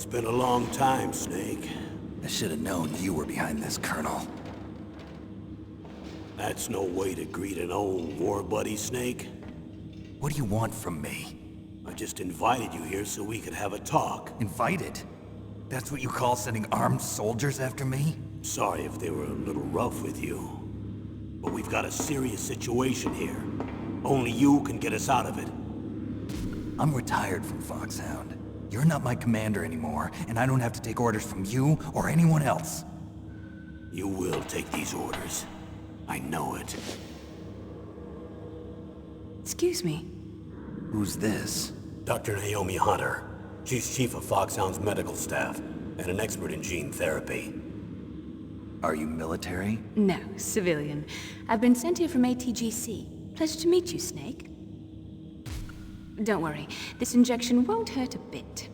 been a long time, Snake. I should have known you were behind this, Colonel. That's no way to greet an old war buddy, Snake. What do you want from me? I just invited you here so we could have a talk. Invited? That's what you call sending armed soldiers after me? Sorry if they were a little rough with you. But we've got a serious situation here. Only you can get us out of it. I'm retired from Foxhound. You're not my commander anymore, and I don't have to take orders from you or anyone else. You will take these orders. I know it. Excuse me. Who's this? Dr. Naomi Hunter. She's chief of Foxhound's medical staff, and an expert in gene therapy. Are you military? No, civilian. I've been sent here from ATGC. Pleasure to meet you, Snake. Don't worry, this injection won't hurt a bit.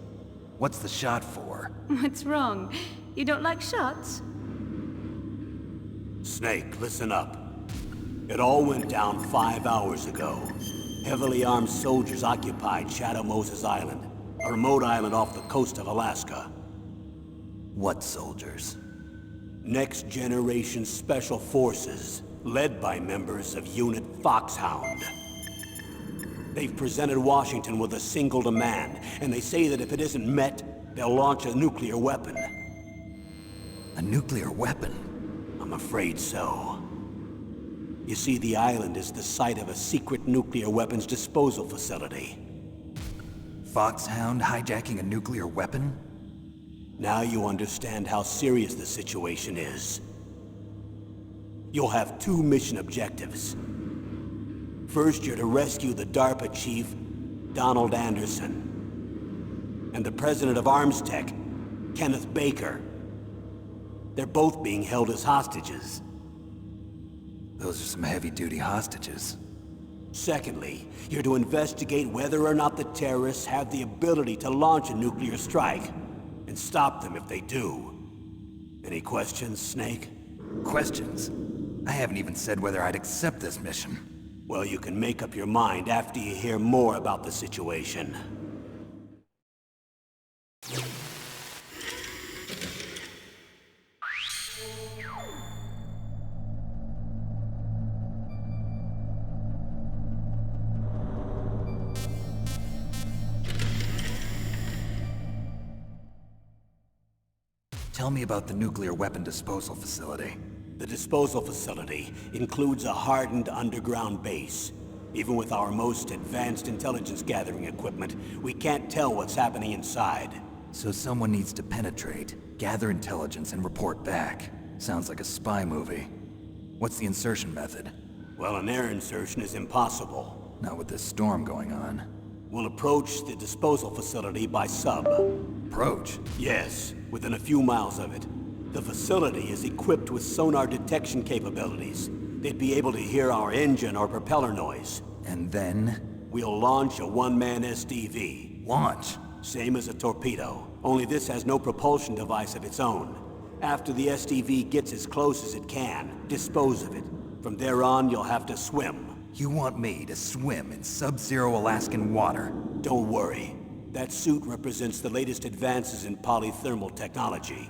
What's the shot for? What's wrong? You don't like shots? Snake, listen up. It all went down 5 hours ago. Heavily armed soldiers occupied Shadow Moses Island, a remote island off the coast of Alaska. What soldiers? Next Generation Special Forces, led by members of Unit Foxhound. They've presented Washington with a single demand, and they say that if it isn't met, they'll launch a nuclear weapon. A nuclear weapon? I'm afraid so. You see, the island is the site of a secret nuclear weapons disposal facility. Foxhound hijacking a nuclear weapon? Now you understand how serious the situation is. You'll have 2 mission objectives. First, you're to rescue the DARPA chief, Donald Anderson, and the president of Armstech, Kenneth Baker. They're both being held as hostages. Those are some heavy-duty hostages. Secondly, you're to investigate whether or not the terrorists have the ability to launch a nuclear strike, and stop them if they do. Any questions, Snake? Questions? I haven't even said whether I'd accept this mission. Well, you can make up your mind after you hear more about the situation. Tell me about the nuclear weapon disposal facility. The disposal facility includes a hardened underground base. Even with our most advanced intelligence gathering equipment, we can't tell what's happening inside. So someone needs to penetrate, gather intelligence, and report back. Sounds like a spy movie. What's the insertion method? Well, an air insertion is impossible. Not with this storm going on. We'll approach the disposal facility by sub. Approach? Yes, within a few miles of it. The facility is equipped with sonar detection capabilities. They'd be able to hear our engine or propeller noise. And then? We'll launch a one-man SDV. Launch? Same as a torpedo, only this has no propulsion device of its own. After the SDV gets as close as it can, dispose of it. From there on, you'll have to swim. You want me to swim in sub-zero Alaskan water? Don't worry. That suit represents the latest advances in polythermal technology.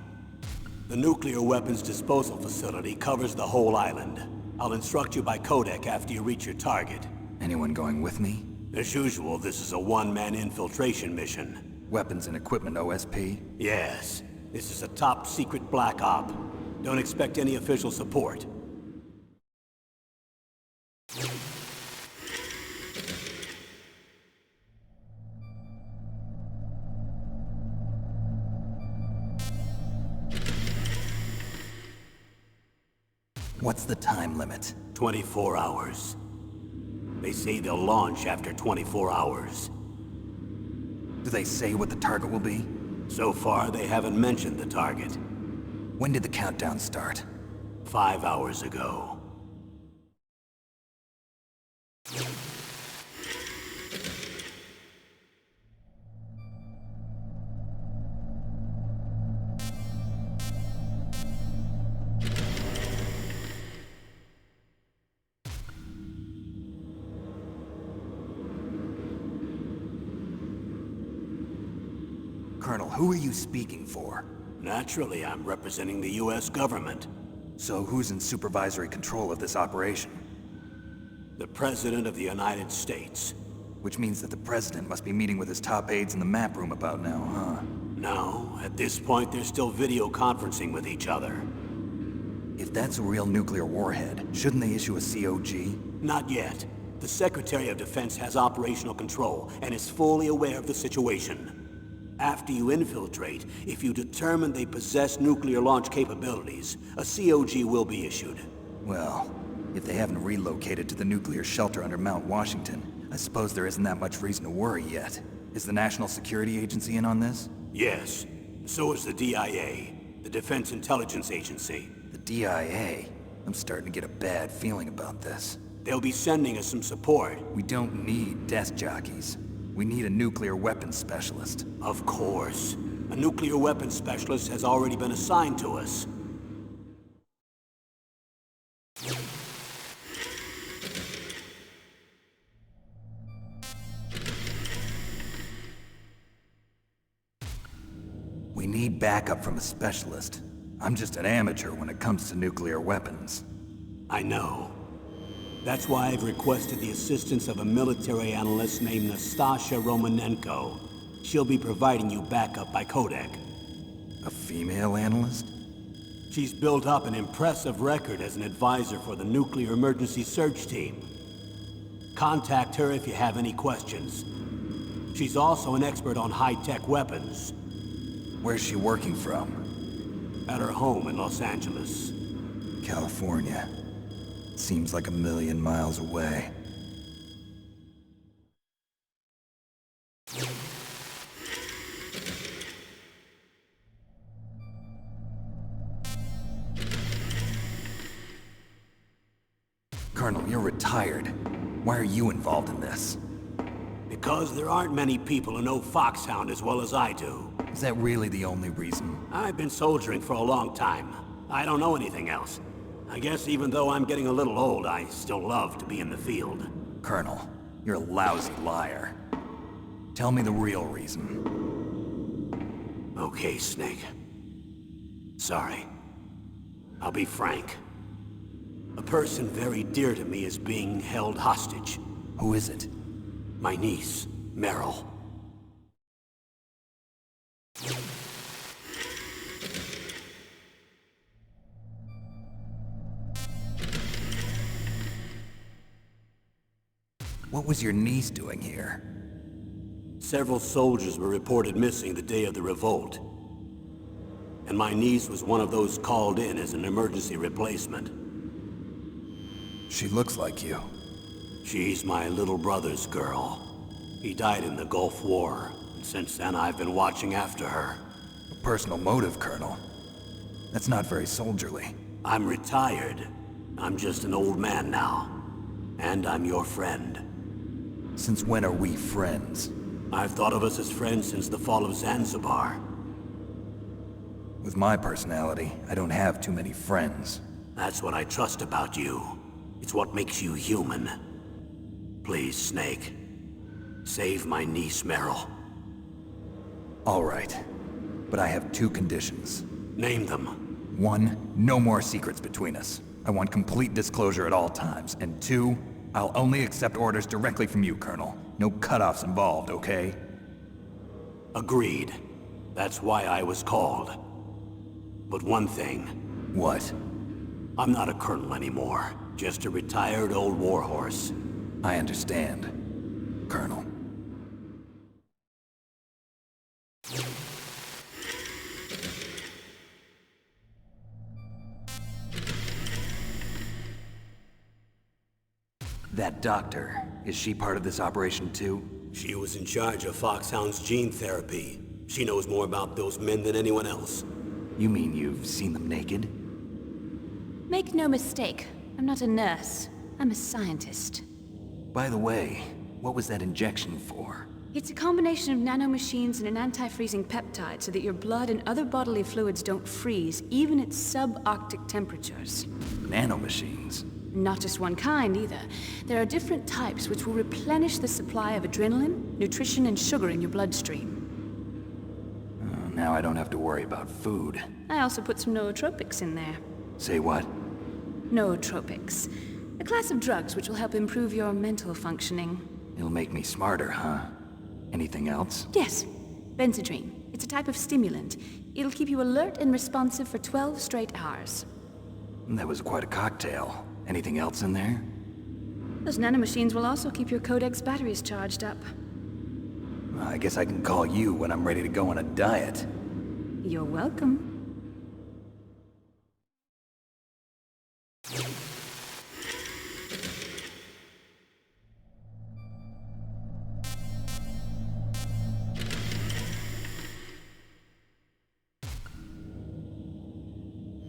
The nuclear weapons disposal facility covers the whole island. I'll instruct you by codec after you reach your target. Anyone going with me? As usual, this is a one-man infiltration mission. Weapons and equipment OSP? Yes. This is a top-secret black op. Don't expect any official support. What's the time limit? 24 hours. They say they'll launch after 24 hours. Do they say what the target will be? So far, they haven't mentioned the target. When did the countdown start? 5 hours ago. Colonel, who are you speaking for? Naturally, I'm representing the US government. So who's in supervisory control of this operation? The President of the United States. Which means that the President must be meeting with his top aides in the map room about now, huh? No, at this point they're still video conferencing with each other. If that's a real nuclear warhead, shouldn't they issue a COG? Not yet. The Secretary of Defense has operational control and is fully aware of the situation. After you infiltrate, if you determine they possess nuclear launch capabilities, a COG will be issued. Well, if they haven't relocated to the nuclear shelter under Mount Washington, I suppose there isn't that much reason to worry yet. Is the National Security Agency in on this? Yes. So is the DIA, the Defense Intelligence Agency. The DIA? I'm starting to get a bad feeling about this. They'll be sending us some support. We don't need desk jockeys. We need a nuclear weapons specialist. Of course. A nuclear weapons specialist has already been assigned to us. We need backup from a specialist. I'm just an amateur when it comes to nuclear weapons. I know. That's why I've requested the assistance of a military analyst named Nastasha Romanenko. She'll be providing you backup by Kodak. A female analyst? She's built up an impressive record as an advisor for the Nuclear Emergency Search Team. Contact her if you have any questions. She's also an expert on high-tech weapons. Where's she working from? At her home in Los Angeles. California. Seems like 1,000,000 miles away. Colonel, you're retired. Why are you involved in this? Because there aren't many people who know Foxhound as well as I do. Is that really the only reason? I've been soldiering for a long time. I don't know anything else. I guess even though I'm getting a little old, I still love to be in the field. Colonel, you're a lousy liar. Tell me the real reason. Okay, Snake. Sorry. I'll be frank. A person very dear to me is being held hostage. Who is it? My niece, Meryl. What was your niece doing here? Several soldiers were reported missing the day of the revolt. And my niece was one of those called in as an emergency replacement. She looks like you. She's my little brother's girl. He died in the Gulf War, and since then I've been watching after her. A personal motive, Colonel. That's not very soldierly. I'm retired. I'm just an old man now. And I'm your friend. Since when are we friends? I've thought of us as friends since the fall of Zanzibar. With my personality, I don't have too many friends. That's what I trust about you. It's what makes you human. Please, Snake. Save my niece, Meryl. All right. But I have 2 conditions. Name them. 1, no more secrets between us. I want complete disclosure at all times. And 2, I'll only accept orders directly from you, Colonel. No cutoffs involved, okay? Agreed. That's why I was called. But one thing. What? I'm not a colonel anymore. Just a retired old warhorse. I understand, Colonel. That doctor, is she part of this operation too? She was in charge of Foxhound's gene therapy. She knows more about those men than anyone else. You mean you've seen them naked? Make no mistake, I'm not a nurse. I'm a scientist. By the way, what was that injection for? It's a combination of nanomachines and an anti-freezing peptide so that your blood and other bodily fluids don't freeze, even at subarctic temperatures. Nanomachines? Not just one kind, either. There are different types which will replenish the supply of adrenaline, nutrition, and sugar in your bloodstream. Now I don't have to worry about food. I also put some nootropics in there. Say what? Nootropics. A class of drugs which will help improve your mental functioning. It'll make me smarter, huh? Anything else? Yes. Benzedrine. It's a type of stimulant. It'll keep you alert and responsive for 12 straight hours. That was quite a cocktail. Anything else in there? Those nanomachines will also keep your Codex batteries charged up. I guess I can call you when I'm ready to go on a diet. You're welcome.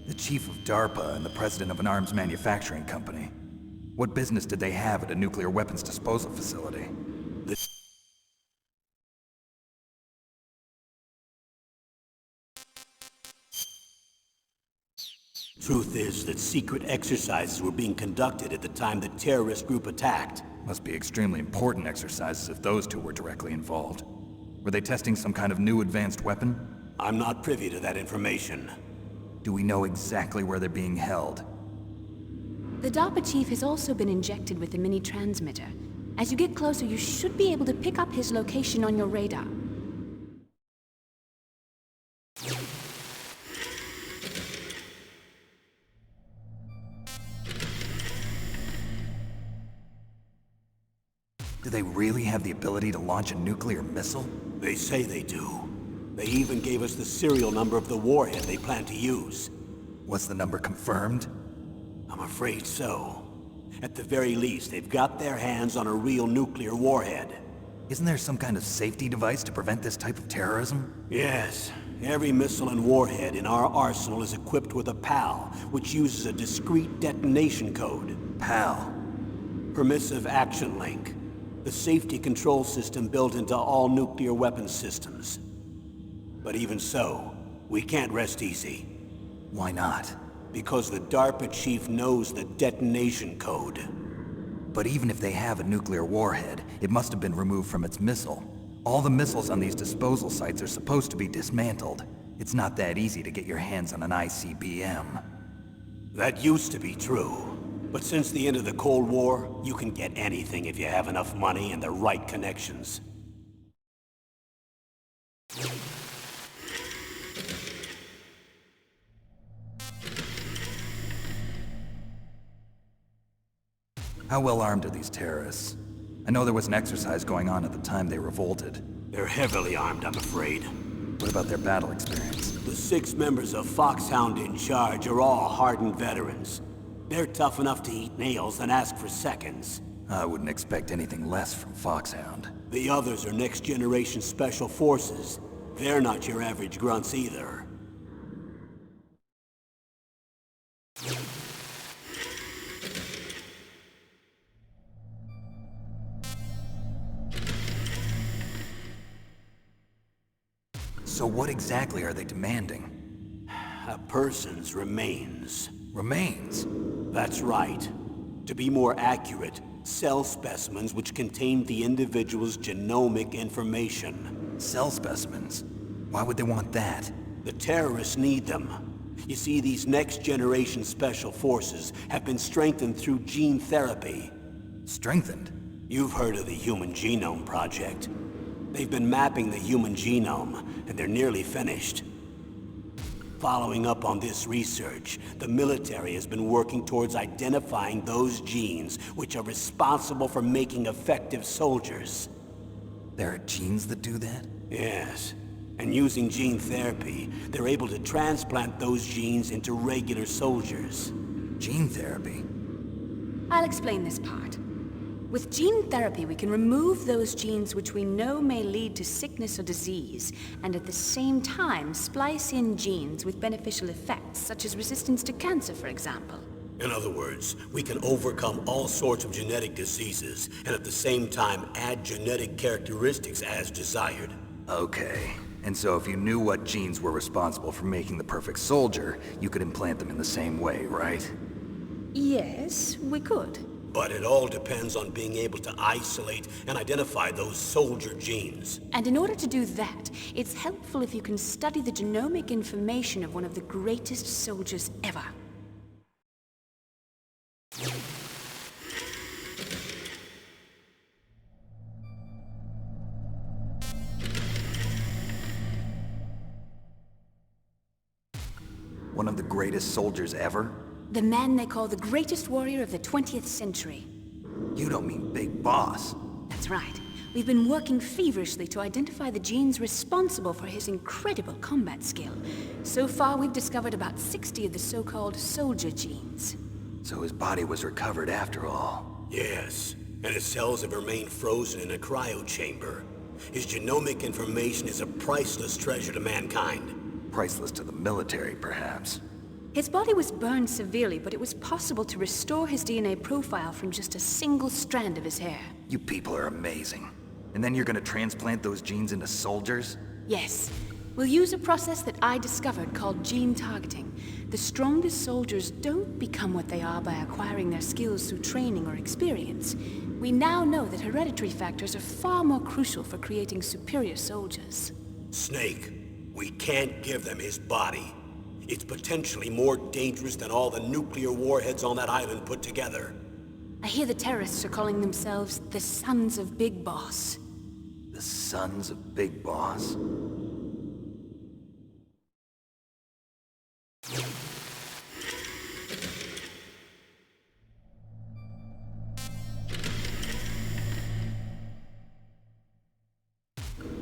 The chief of DARPA and the president of an arms manufacturing company. What business did they have at a nuclear weapons disposal facility? Truth is that secret exercises were being conducted at the time the terrorist group attacked. Must be extremely important exercises if those two were directly involved. Were they testing some kind of new advanced weapon? I'm not privy to that information. Do we know exactly where they're being held? The DARPA chief has also been injected with a mini-transmitter. As you get closer, you should be able to pick up his location on your radar. Do they really have the ability to launch a nuclear missile? They say they do. They even gave us the serial number of the warhead they plan to use. Was the number confirmed? I'm afraid so. At the very least, they've got their hands on a real nuclear warhead. Isn't there some kind of safety device to prevent this type of terrorism? Yes. Every missile and warhead in our arsenal is equipped with a PAL, which uses a discrete detonation code. PAL. Permissive Action Link. The safety control system built into all nuclear weapons systems. But even so, we can't rest easy. Why not? Because the DARPA chief knows the detonation code. But even if they have a nuclear warhead, it must have been removed from its missile. All the missiles on these disposal sites are supposed to be dismantled. It's not that easy to get your hands on an ICBM. That used to be true. But since the end of the Cold War, you can get anything if you have enough money and the right connections. How well armed are these terrorists? I know there was an exercise going on at the time they revolted. They're heavily armed, I'm afraid. What about their battle experience? The 6 members of Foxhound in charge are all hardened veterans. They're tough enough to eat nails and ask for seconds. I wouldn't expect anything less from Foxhound. The others are next-generation special forces. They're not your average grunts either. So what exactly are they demanding? A person's remains. Remains? That's right. To be more accurate, cell specimens which contain the individual's genomic information. Cell specimens? Why would they want that? The terrorists need them. You see, these next-generation special forces have been strengthened through gene therapy. Strengthened? You've heard of the Human Genome Project. They've been mapping the human genome, and they're nearly finished. Following up on this research, the military has been working towards identifying those genes which are responsible for making effective soldiers. There are genes that do that? Yes. And using gene therapy, they're able to transplant those genes into regular soldiers. Gene therapy? I'll explain this part. With gene therapy, we can remove those genes which we know may lead to sickness or disease, and at the same time splice in genes with beneficial effects, such as resistance to cancer, for example. In other words, we can overcome all sorts of genetic diseases, and at the same time add genetic characteristics as desired. Okay. And so if you knew what genes were responsible for making the perfect soldier, you could implant them in the same way, right? Yes, we could. But it all depends on being able to isolate and identify those soldier genes. And in order to do that, it's helpful if you can study the genomic information of one of the greatest soldiers ever. One of the greatest soldiers ever? The man they call the greatest warrior of the 20th century. You don't mean Big Boss. That's right. We've been working feverishly to identify the genes responsible for his incredible combat skill. So far, we've discovered about 60 of the so-called soldier genes. So his body was recovered after all. Yes, and his cells have remained frozen in a cryo chamber. His genomic information is a priceless treasure to mankind. Priceless to the military, perhaps. His body was burned severely, but it was possible to restore his DNA profile from just a single strand of his hair. You people are amazing. And then you're gonna transplant those genes into soldiers? Yes. We'll use a process that I discovered called gene targeting. The strongest soldiers don't become what they are by acquiring their skills through training or experience. We now know that hereditary factors are far more crucial for creating superior soldiers. Snake, we can't give them his body. It's potentially more dangerous than all the nuclear warheads on that island put together. I hear the terrorists are calling themselves the Sons of Big Boss. The Sons of Big Boss?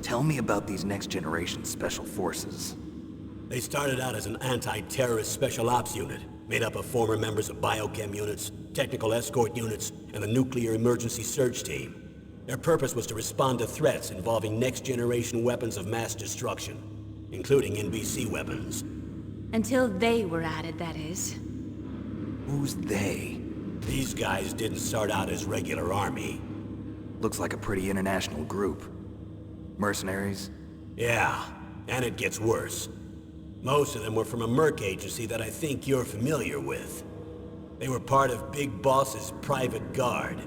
Tell me about these next-generation special forces. They started out as an anti-terrorist special ops unit, made up of former members of biochem units, technical escort units, and the nuclear emergency search team. Their purpose was to respond to threats involving next-generation weapons of mass destruction, including NBC weapons. Until they were added, that is. Who's they? These guys didn't start out as regular army. Looks like a pretty international group. Mercenaries? Yeah, and it gets worse. Most of them were from a merc agency that I think you're familiar with. They were part of Big Boss's private guard.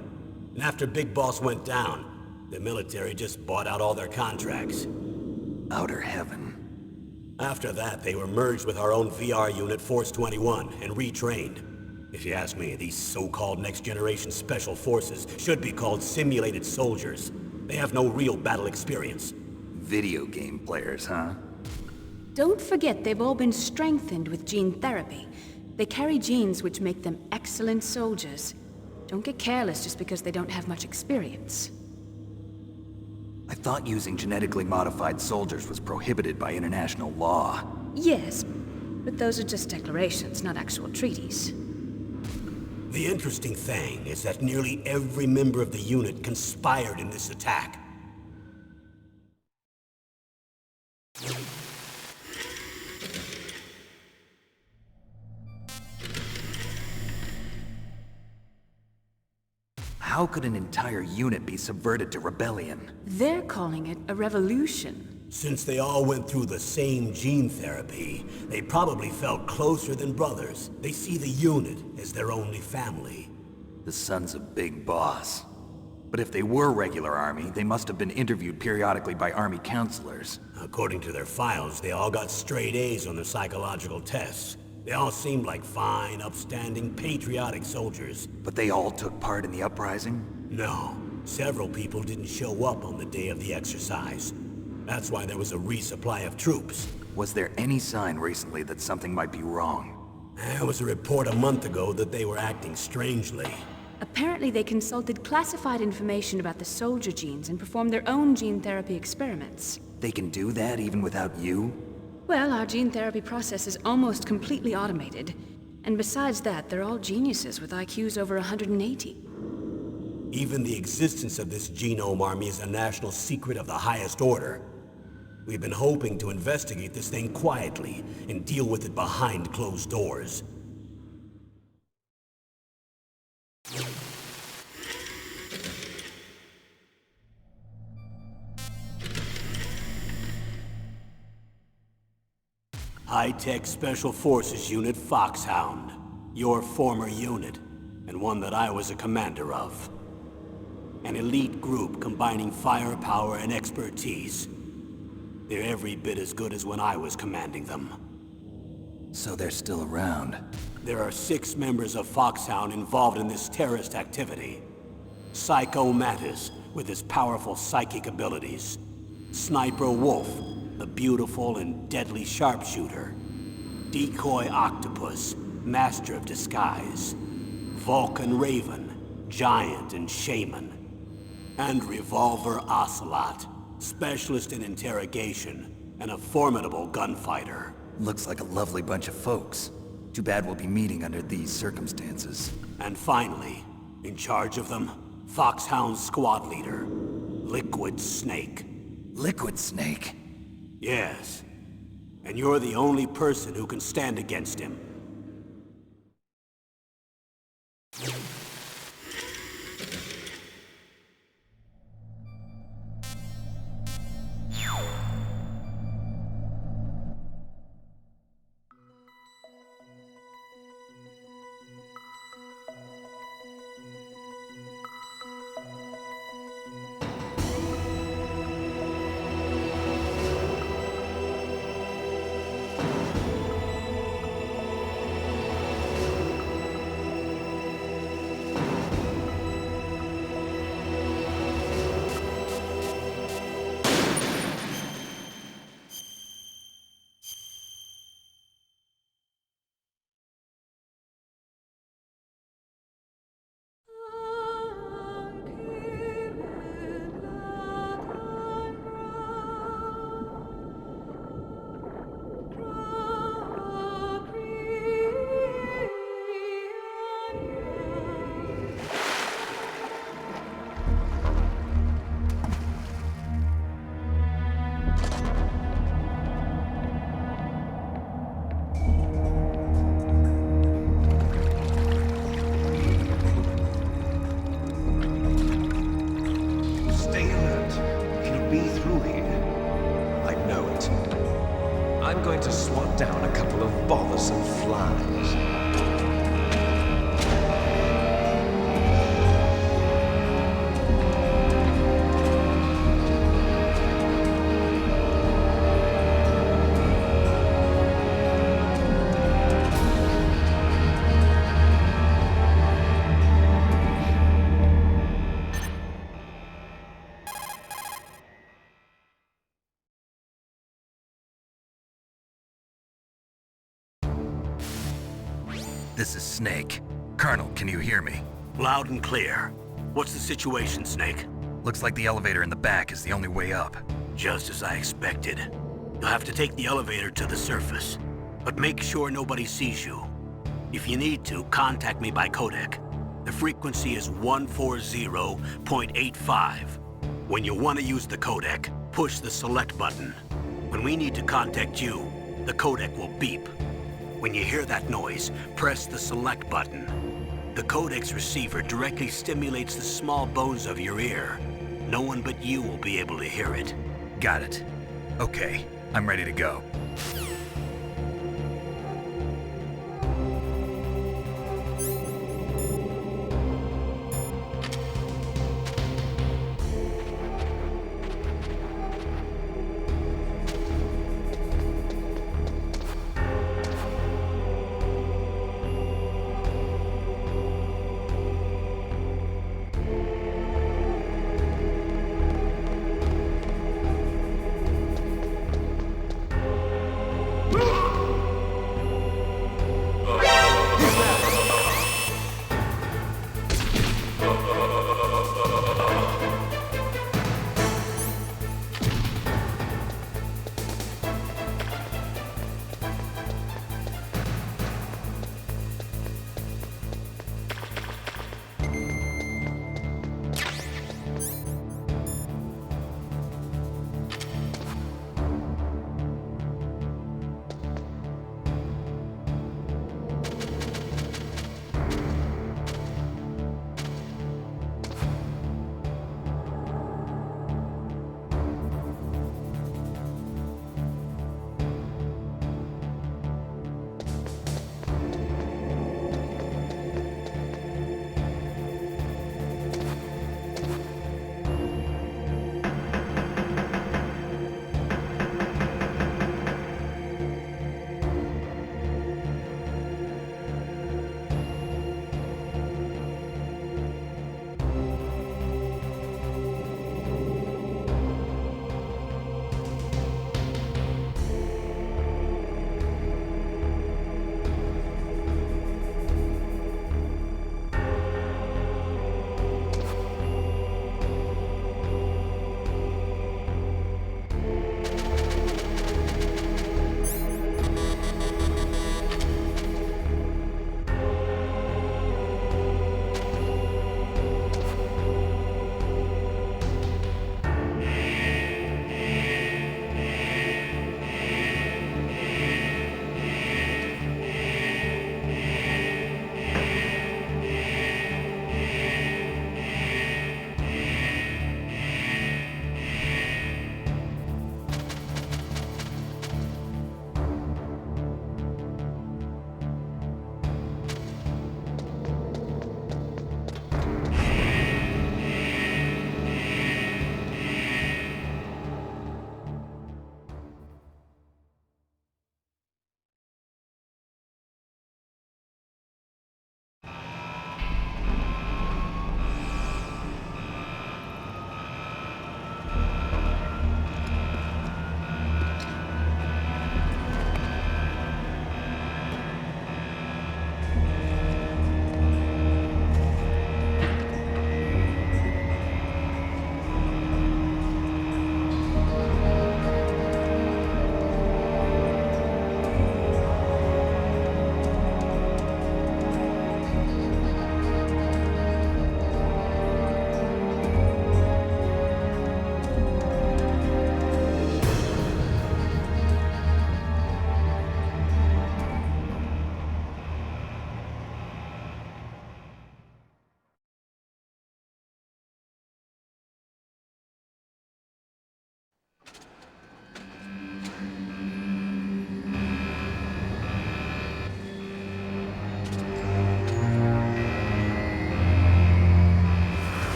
And after Big Boss went down, the military just bought out all their contracts. Outer heaven. After that, they were merged with our own VR unit, Force 21, and retrained. If you ask me, these so-called next-generation special forces should be called simulated soldiers. They have no real battle experience. Video game players, huh? Don't forget they've all been strengthened with gene therapy. They carry genes which make them excellent soldiers. Don't get careless just because they don't have much experience. I thought using genetically modified soldiers was prohibited by international law. Yes, but those are just declarations, not actual treaties. The interesting thing is that nearly every member of the unit conspired in this attack. How could an entire unit be subverted to rebellion? They're calling it a revolution. Since they all went through the same gene therapy, they probably felt closer than brothers. They see the unit as their only family. The Sons of Big Boss. But if they were regular army, they must have been interviewed periodically by army counselors. According to their files, they all got straight A's on their psychological tests. They all seemed like fine, upstanding, patriotic soldiers. But they all took part in the uprising? No, several people didn't show up on the day of the exercise. That's why there was a resupply of troops. Was there any sign recently that something might be wrong? There was a report a month ago that they were acting strangely. Apparently they consulted classified information about the soldier genes and performed their own gene therapy experiments. They can do that even without you? Well, our gene therapy process is almost completely automated. And besides that, they're all geniuses with IQs over 180. Even the existence of this genome army is a national secret of the highest order. We've been hoping to investigate this thing quietly and deal with it behind closed doors. High-Tech Special Forces Unit Foxhound, your former unit. and one that I was a commander of. An elite group combining firepower and expertise. They're every bit as good as when I was commanding them. So they're still around. There are 6 members of Foxhound involved in this terrorist activity. Psycho Mantis, with his powerful psychic abilities. Sniper Wolf, the beautiful and deadly sharpshooter. Decoy Octopus, master of disguise. Vulcan Raven, giant and shaman. And Revolver Ocelot, specialist in interrogation and a formidable gunfighter. Looks like a lovely bunch of folks. Too bad we'll be meeting under these circumstances. And finally, in charge of them, Foxhound's squad leader, Liquid Snake. Liquid Snake? Yes. And you're the only person who can stand against him. I'm going to swat down a couple of bothersome flies. This is Snake. Colonel, can you hear me? Loud and clear. What's the situation, Snake? Looks like the elevator in the back is the only way up. Just as I expected. You'll have to take the elevator to the surface, but make sure nobody sees you. If you need to, contact me by codec. The frequency is 140.85. When you want to use the codec, push the select button. When we need to contact you, the codec will beep. When you hear that noise, press the select button. The codec's receiver directly stimulates the small bones of your ear. No one but you will be able to hear it. Got it. Okay, I'm ready to go.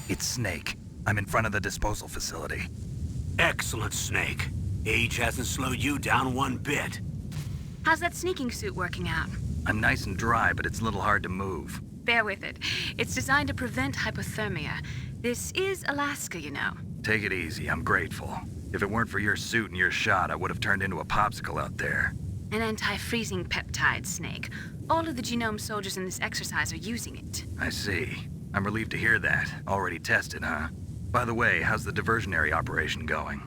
It's Snake. I'm in front of the disposal facility. Excellent, Snake. Age hasn't slowed you down one bit. How's that sneaking suit working out? I'm nice and dry, but it's a little hard to move. Bear with it. It's designed to prevent hypothermia. This is Alaska, you know. Take it easy, I'm grateful. If it weren't for your suit and your shot, I would have turned into a popsicle out there. An anti-freezing peptide, Snake. All of the genome soldiers in this exercise are using it. I see. I'm relieved to hear that. Already tested, huh? By the way, how's the diversionary operation going?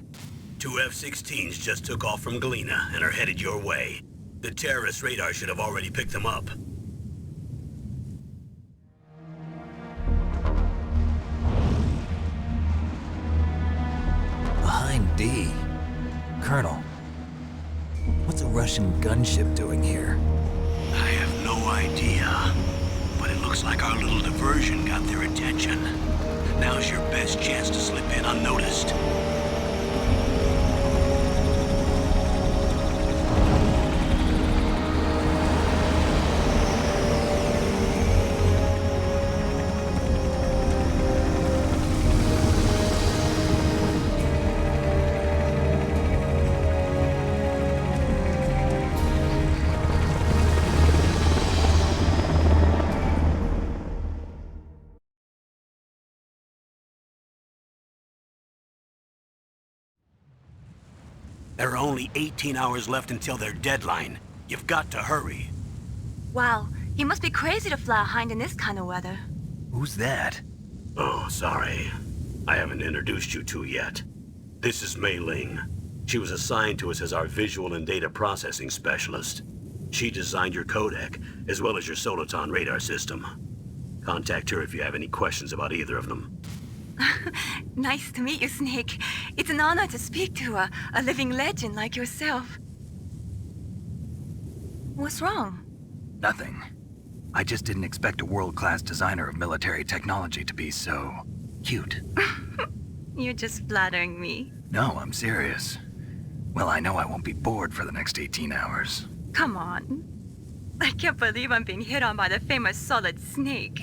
2 F-16s just took off from Galena and are headed your way. The terrorist radar should have already picked them up. Behind D. Colonel, what's a Russian gunship doing here? I have no idea, but it looks like our little diversion got their attention. Now's your best chance to slip in unnoticed. There are only 18 hours left until their deadline. You've got to hurry. Wow, he must be crazy to fly a hind in this kind of weather. Who's that? Oh, sorry. I haven't introduced you to yet. This is Mei Ling. She was assigned to us as our visual and data processing specialist. She designed your codec, as well as your Soliton radar system. Contact her if you have any questions about either of them. Nice to meet you, Snake. It's an honor to speak to a living legend like yourself. What's wrong? Nothing. I just didn't expect a world-class designer of military technology to be so cute. You're just flattering me. No, I'm serious. Well, I know I won't be bored for the next 18 hours. Come on. I can't believe I'm being hit on by the famous Solid Snake.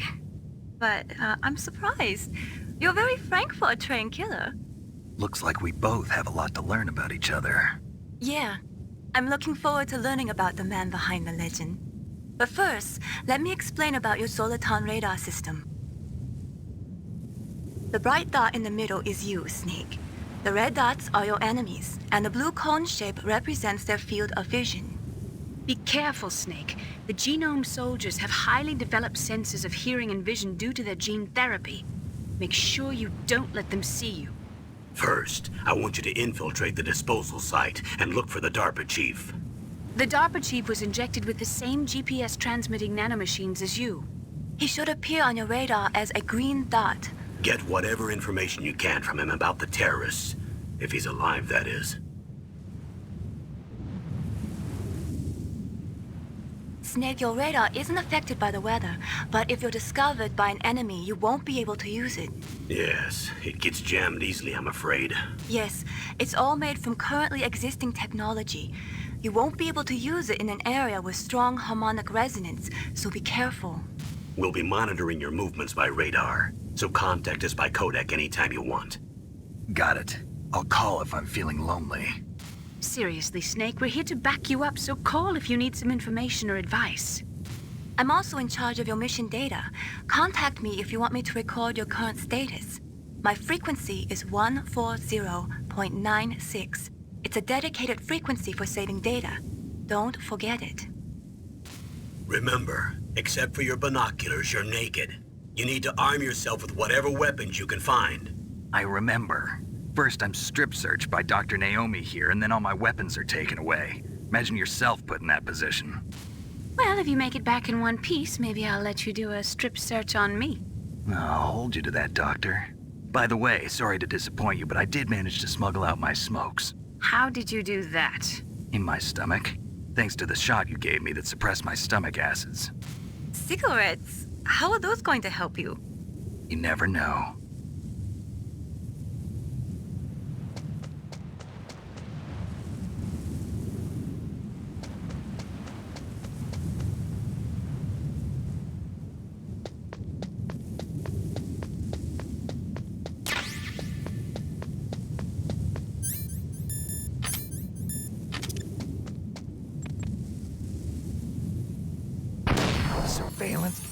But I'm surprised. You're very frank for a trained killer. Looks like we both have a lot to learn about each other. Yeah. I'm looking forward to learning about the man behind the legend. But first, let me explain about your Soliton radar system. The bright dot in the middle is you, Snake. The red dots are your enemies, and the blue cone shape represents their field of vision. Be careful, Snake. The genome soldiers have highly developed senses of hearing and vision due to their gene therapy. Make sure you don't let them see you. First, I want you to infiltrate the disposal site and look for the DARPA chief. The DARPA chief was injected with the same GPS transmitting nanomachines as you. He should appear on your radar as a green dot. Get whatever information you can from him about the terrorists. If he's alive, that is. Snake, your radar isn't affected by the weather, but if you're discovered by an enemy, you won't be able to use it. Yes, it gets jammed easily, I'm afraid. Yes, it's all made from currently existing technology. You won't be able to use it in an area with strong harmonic resonance, so be careful. We'll be monitoring your movements by radar, so contact us by codec anytime you want. Got it. I'll call if I'm feeling lonely. Seriously, Snake, we're here to back you up, so call if you need some information or advice. I'm also in charge of your mission data. Contact me if you want me to record your current status. My frequency is 140.96. It's a dedicated frequency for saving data. Don't forget it. Remember, except for your binoculars, you're naked. You need to arm yourself with whatever weapons you can find. I remember. First, I'm strip searched by Dr. Naomi here, and then all my weapons are taken away. Imagine yourself put in that position. Well, if you make it back in one piece, maybe I'll let you do a strip search on me. I'll hold you to that, Doctor. By the way, sorry to disappoint you, but I did manage to smuggle out my smokes. How did you do that? In my stomach. Thanks to the shot you gave me that suppressed my stomach acids. Cigarettes? How are those going to help you? You never know. surveillance?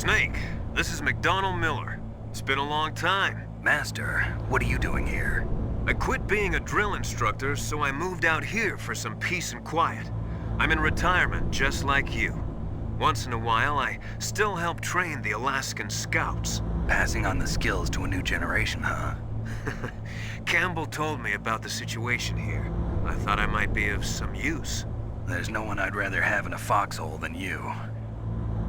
Snake, this is McDonald Miller. It's been a long time. Master, what are you doing here? I quit being a drill instructor, so I moved out here for some peace and quiet. I'm in retirement, just like you. Once in a while, I still help train the Alaskan Scouts. Passing on the skills to a new generation, huh? Campbell told me about the situation here. I thought I might be of some use. There's no one I'd rather have in a foxhole than you.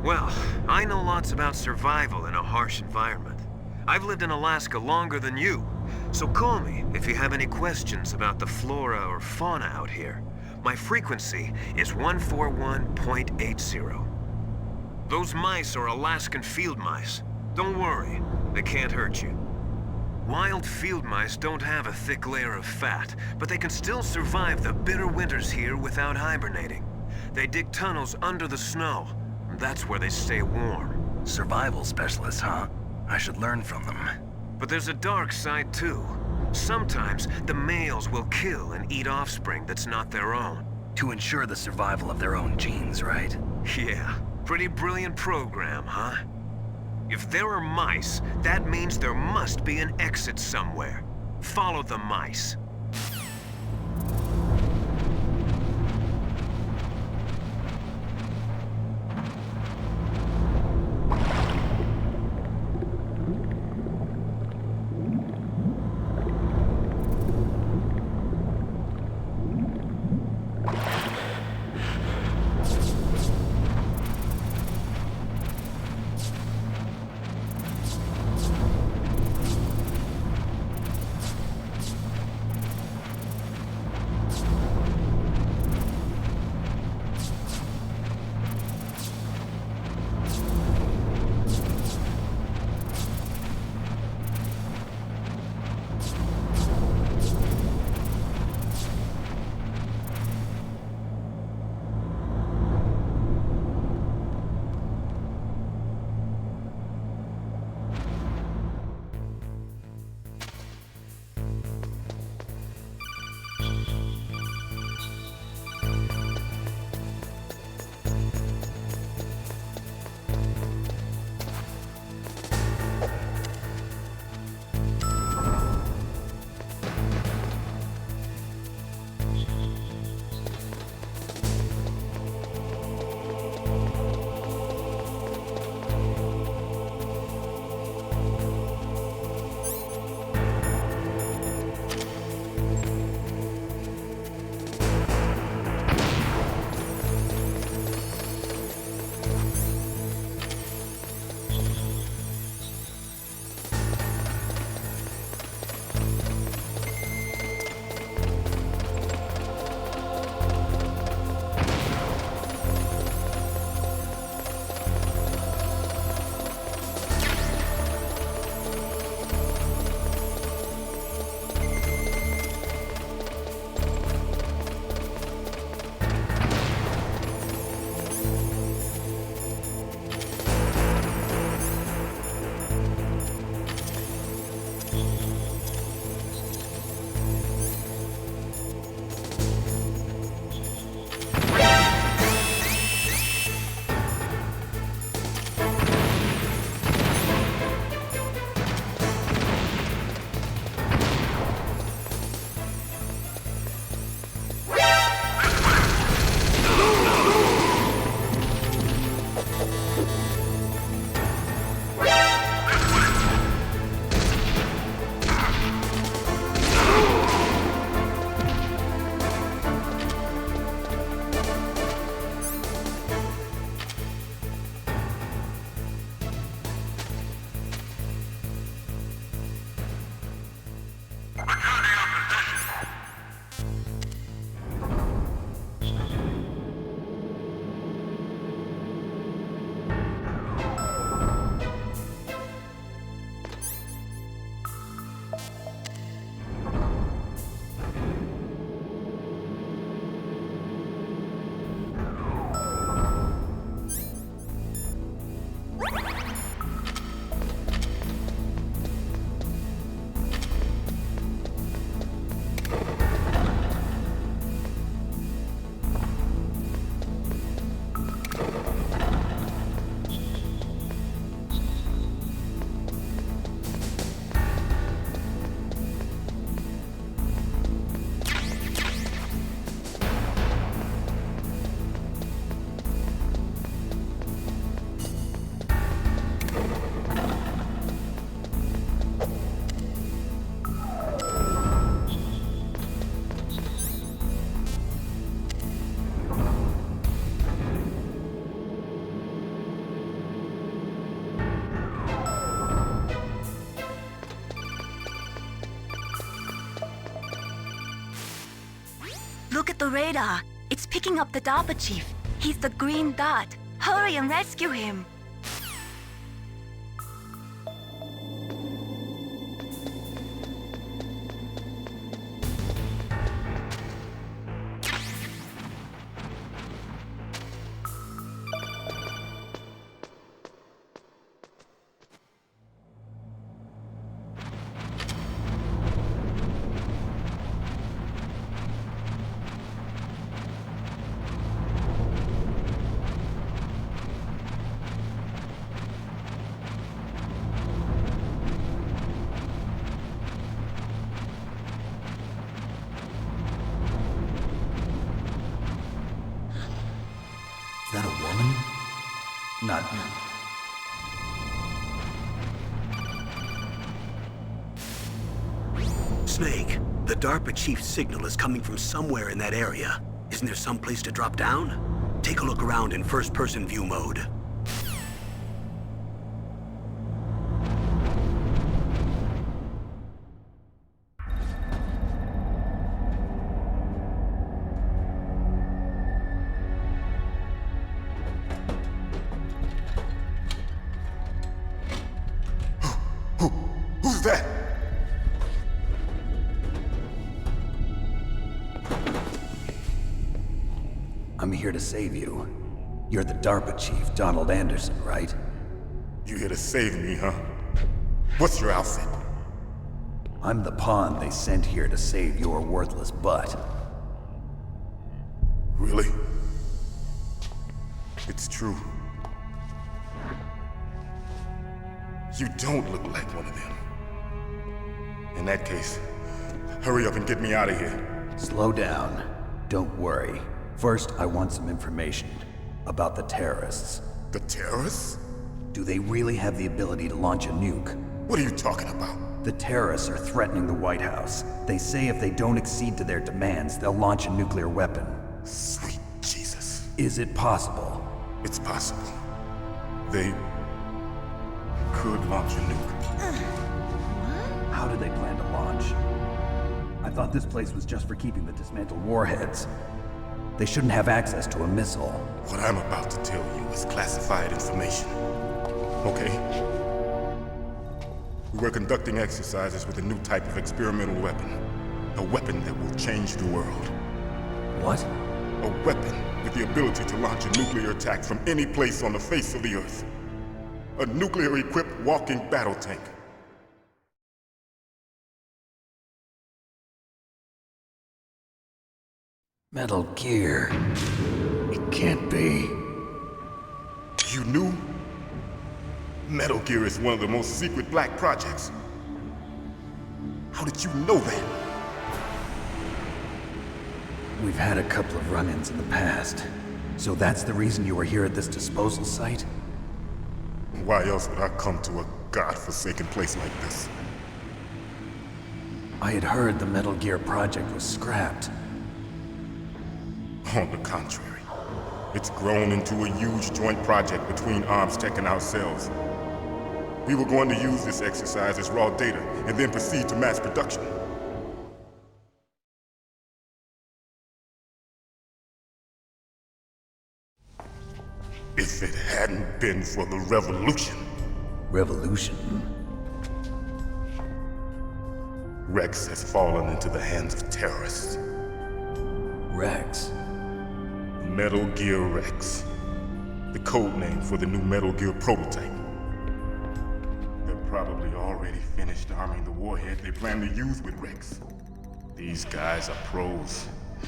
Well, I know lots about survival in a harsh environment. I've lived in Alaska longer than you, so call me if you have any questions about the flora or fauna out here. My frequency is 141.80. Those mice are Alaskan field mice. Don't worry, they can't hurt you. Wild field mice don't have a thick layer of fat, but they can still survive the bitter winters here without hibernating. They dig tunnels under the snow. That's where they stay warm. Survival specialists, huh? I should learn from them. But there's a dark side too. Sometimes the males will kill and eat offspring that's not their own. To ensure the survival of their own genes, right? Yeah, pretty brilliant program, huh? If there are mice, that means there must be an exit somewhere. Follow the mice. Look at the radar. It's picking up the DARPA chief. He's the green dot. Hurry and rescue him. Is that a woman? Not... Snake, the DARPA chief's signal is coming from somewhere in that area. Isn't there some place to drop down? Take a look around in first-person view mode. Who's that? I'm here to save you. You're the DARPA chief, Donald Anderson, right? You here to save me, huh? What's your outfit? I'm the pawn they sent here to save your worthless butt. Really? It's true. You don't look like one of them. In that case, hurry up and get me out of here. Slow down. Don't worry. First, I want some information about the terrorists. The terrorists? Do they really have the ability to launch a nuke? What are you talking about? The terrorists are threatening the White House. They say if they don't accede to their demands, they'll launch a nuclear weapon. Sweet Jesus. Is it possible? It's possible. They could launch a nuke. How do they plan to launch? I thought this place was just for keeping the dismantled warheads. They shouldn't have access to a missile. What I'm about to tell you is classified information. Okay? We were conducting exercises with a new type of experimental weapon. A weapon that will change the world. What? A weapon with the ability to launch a nuclear attack from any place on the face of the Earth. A nuclear-equipped walking battle tank. Metal Gear. It can't be. You knew? Metal Gear is one of the most secret black projects. How did you know that? We've had a couple of run-ins in the past. So that's the reason you were here at this disposal site? Why else would I come to a godforsaken place like this? I had heard the Metal Gear project was scrapped. On the contrary, it's grown into a huge joint project between ArmsTech and ourselves. We were going to use this exercise as raw data and then proceed to mass production. If it hadn't been for the revolution, Revolution? Rex has fallen into the hands of terrorists. Rex? Metal Gear Rex. The code name for the new Metal Gear prototype. They're probably already finished arming the warhead they plan to use with Rex. These guys are pros.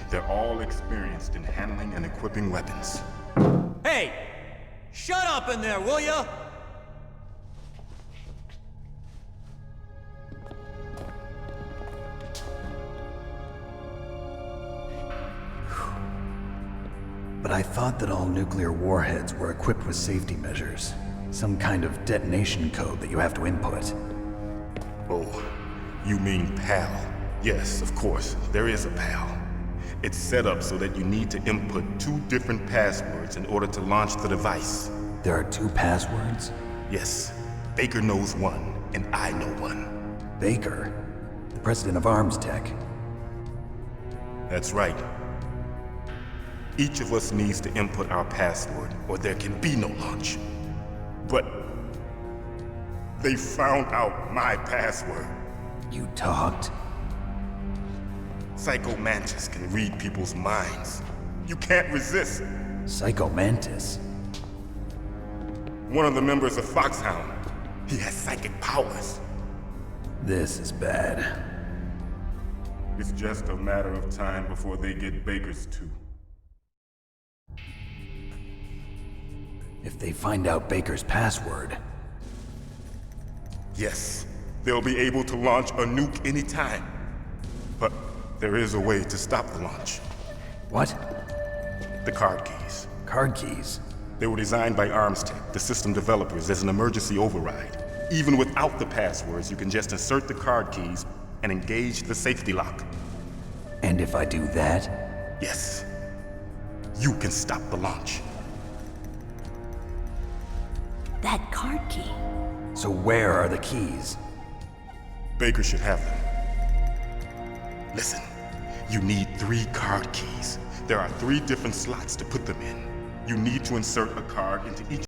They're all experienced in handling and equipping weapons. Hey! Shut up in there, will ya? But I thought that all nuclear warheads were equipped with safety measures. Some kind of detonation code that you have to input. Oh, you mean PAL? Yes, of course, there is a PAL. It's set up so that you need to input 2 different passwords in order to launch the device. There are 2 passwords? Yes, Baker knows one, and I know one. Baker? The president of ArmsTech. That's right. Each of us needs to input our password, or there can be no launch. But they found out my password. You talked? Psycho Mantis can read people's minds. You can't resist. Psycho Mantis? One of the members of Foxhound. He has psychic powers. This is bad. It's just a matter of time before they get Baker's too. If they find out Baker's password... Yes, they'll be able to launch a nuke anytime. But there is a way to stop the launch. What? The card keys. Card keys? They were designed by ArmsTech, the system developers, as an emergency override. Even without the passwords, you can just insert the card keys and engage the safety lock. And if I do that? Yes. You can stop the launch. That card key. So where are the keys? Baker should have them. Listen, you need 3 card keys. There are 3 different slots to put them in. You need to insert a card into each